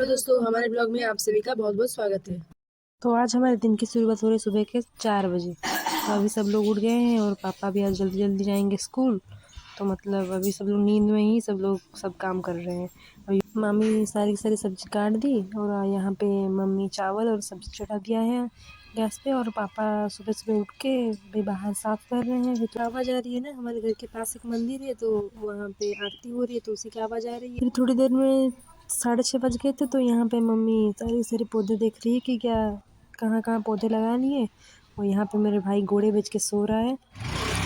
Hello दोस्तों, हमारे blog में आप सभी का बहुत बहुत स्वागत है। तो आज हमारे दिन की शुरुआत हो रही सुबह के 4 बजे। तो अभी सब लोग उठ गए हैं और पापा भी आज जल्दी जल्दी जाएंगे स्कूल। तो मतलब अभी सब लोग नींद में ही सब लोग सब काम कर रहे हैं। अभी मामी सारी सारी सब्जी काट दी और यहाँ पे मम्मी चावल और सब्जी चढ़ा दिया है गैस पे। और पापा सुबह सुबह उठ के भी बाहर साफ कर रहे हैं। तो आवाज़ आ रही है ना, हमारे घर के पास एक मंदिर है तो वहाँ पे आरती हो रही है तो उसी की आवाज़ आ रही है। फिर थोड़ी देर में 6:30 बज गए थे तो यहाँ पे मम्मी सारे सारे पौधे देख रही है कि क्या कहाँ कहाँ पौधे लगा लिए। और यहाँ पे मेरे भाई घोड़े बेच के सो रहा है।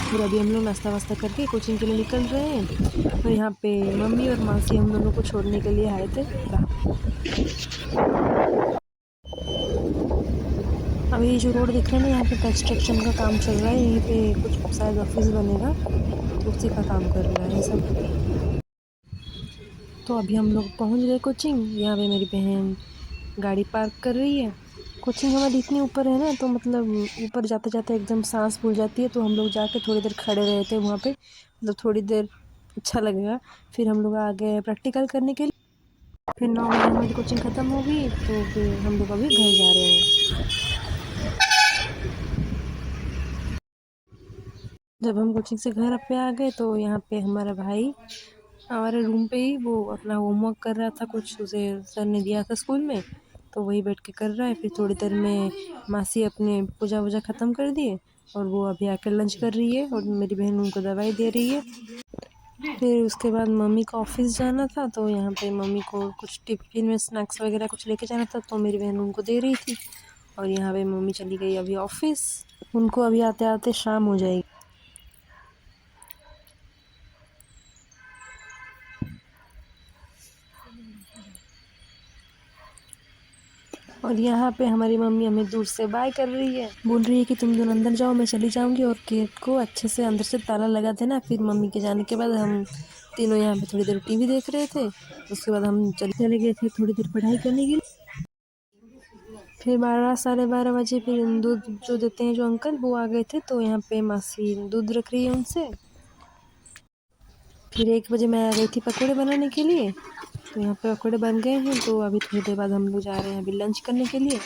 फिर अभी हम लोग नाश्ता वास्ता करके कोचिंग के लिए निकल रहे हैं। और यहाँ पे मम्मी और मासी हम दोनों को छोड़ने के लिए आए थे। अभी जो रोड दिख रहा है ना, यहाँ पे कंस्ट्रक्शन का काम चल रहा है। यहीं पे कुछ शायद ऑफिस बनेगा तो उसी का काम कर रहा है सब। तो अभी हम लोग पहुँच गए कोचिंग। यहाँ पे मेरी बहन गाड़ी पार्क कर रही है। कोचिंग हमारी इतनी ऊपर है ना, तो मतलब ऊपर जाते जाते एकदम सांस फूल जाती है। तो हम लोग जाके थोड़ी देर खड़े रहे थे वहाँ पे, मतलब थोड़ी देर अच्छा लगेगा। फिर हम लोग आ गए प्रैक्टिकल करने के लिए। फिर 9 बजे हमारी कोचिंग ख़त्म हो गई तो फिर हम लोग अभी घर जा रहे हैं। जब हम कोचिंग से घर पे आ गए तो यहाँ पे हमारा भाई हमारे रूम पे ही वो अपना होमवर्क कर रहा था, कुछ उसे सर ने दिया था स्कूल में तो वही बैठ के कर रहा है। फिर थोड़ी देर में मासी अपने पूजा वूजा ख़त्म कर दिए और वो अभी आकर लंच कर रही है और मेरी बहन उनको दवाई दे रही है। फिर उसके बाद मम्मी को ऑफिस जाना था तो यहाँ पे मम्मी को कुछ टिफ़िन में स्नैक्स वगैरह कुछ लेके जाना था तो मेरी बहन उनको दे रही थी। और यहाँ पे मम्मी चली गई अभी ऑफिस। उनको अभी आते आते शाम हो जाएगी। और यहाँ पे हमारी मम्मी हमें दूर से बाय कर रही है, बोल रही है कि तुम दोनों अंदर जाओ, मैं चली जाऊँगी। और गेट को अच्छे से अंदर से ताला लगा देना। फिर मम्मी के जाने के बाद हम तीनों यहाँ पे थोड़ी देर टीवी देख रहे थे। उसके बाद हम चले गए थे थोड़ी देर पढ़ाई करने के लिए। फिर 12 साढ़े 12 बजे फिर दूध जो देते हैं जो अंकल, वो आ गए थे तो यहाँ पे मासी दूध रख रही है उनसे। फिर 1 बजे मैं आ गई थी पकौड़े बनाने के लिए तो यहाँ पे पकौड़े बन गए हैं। तो अभी थोड़ी देर बाद हम लोग जा रहे हैं अभी लंच करने के लिए।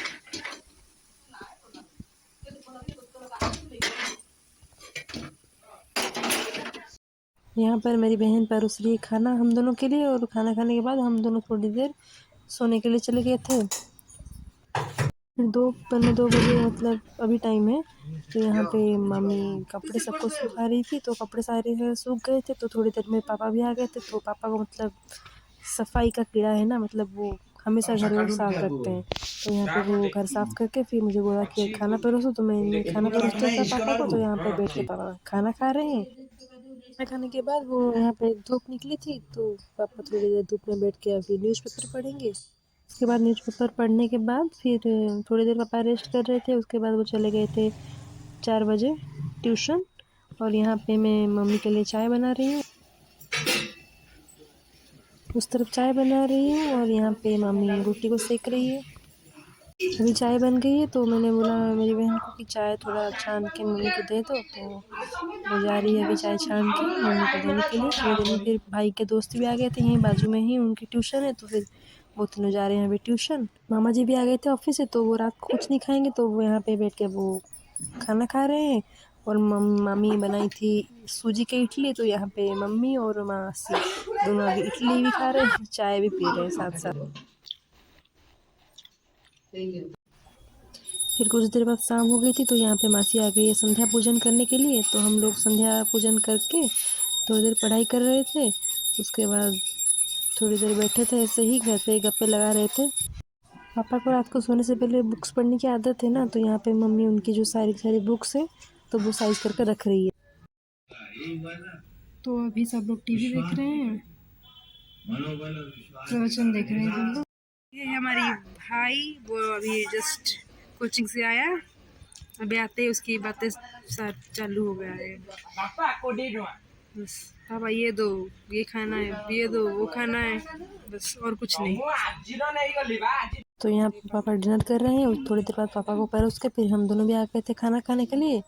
यहाँ पर मेरी बहन परोस रही है खाना हम दोनों के लिए। और खाना खाने के बाद हम दोनों थोड़ी देर सोने के लिए चले गए थे। फिर 2 बजे मतलब अभी टाइम है तो यहाँ पे मम्मी कपड़े सबको सुखा रही थी तो कपड़े सारे सूख गए थे। तो थोड़ी देर में पापा भी आ गए थे तो पापा को मतलब सफाई का कीड़ा है ना, मतलब वो हमेशा घर को साफ रखते हैं। तो यहाँ पे वो घर साफ करके फिर मुझे बोला कि खाना परोसो तो मैंने खाना परोस दिया था पापा को। तो यहाँ पे बैठ के पापा खाना खा रहे हैं। खाना खाने के बाद वो यहाँ पे धूप निकली थी तो पापा थोड़ी देर धूप में बैठ के अभी न्यूज़पेपर पढ़ेंगे। उसके बाद न्यूज़पेपर पढ़ने के बाद फिर थोड़ी देर पापा रेस्ट कर रहे थे। उसके बाद वो चले गए थे 4 बजे ट्यूशन। और यहाँ पे मैं मम्मी के लिए चाय बना रही हूँ, उस तरफ चाय बना रही हूँ और यहाँ पे मम्मी रोटी को सेक रही है। अभी चाय बन गई है तो मैंने बोला मेरी बहन को कि चाय थोड़ा छान के मम्मी को दे दो। तो वो जा रही है अभी चाय छान के मम्मी को देने के लिए। थोड़ी देर में फिर भाई के दोस्त भी आ गए थे, यहीं बाजू में ही उनकी ट्यूशन है तो फिर वो तीनों जा रहे हैं अभी ट्यूशन। मामा जी भी आ गए थे ऑफिस से तो वो रात को कुछ नहीं खाएंगे तो वो यहाँ पे बैठ के वो खाना खा रहे हैं। और मम्मी बनाई थी सूजी के इडली तो यहाँ पे मम्मी और मासी दोनों अभी इडली भी खा रहे हैं, चाय भी पी रहे हैं साथ साथ। फिर कुछ देर बाद शाम हो गई थी तो यहाँ पे मासी आ गई है संध्या पूजन करने के लिए। तो हम लोग संध्या पूजन करके थोड़ी देर पढ़ाई कर रहे थे। उसके बाद थोड़ी देर बैठे थे ऐसे ही घर पे गप्पे लगा रहे थे। पापा को रात को सोने से पहले बुक्स पढ़ने की आदत है ना, तो यहाँ पे मम्मी उनकी जो सारी सारी बुक्स है तो वो साइज करके रख रही है। तो अभी सब लोग टीवी देख रहे हैं, प्रवचन देख रहे हैं हम लोग। ये है हमारी भाई, वो अभी जस्ट कोचिंग से आया, अभी आते ही उसकी बातें चालू हो गया है। बस पापा ये दो, ये खाना है, ये दो, वो खाना है, बस और कुछ नहीं। तो यहाँ पापा डिनर कर रहे हैं। थोड़ी देर बाद पापा को परोस के फिर हम दोनों भी आ गए थे खाना खाने के लिए।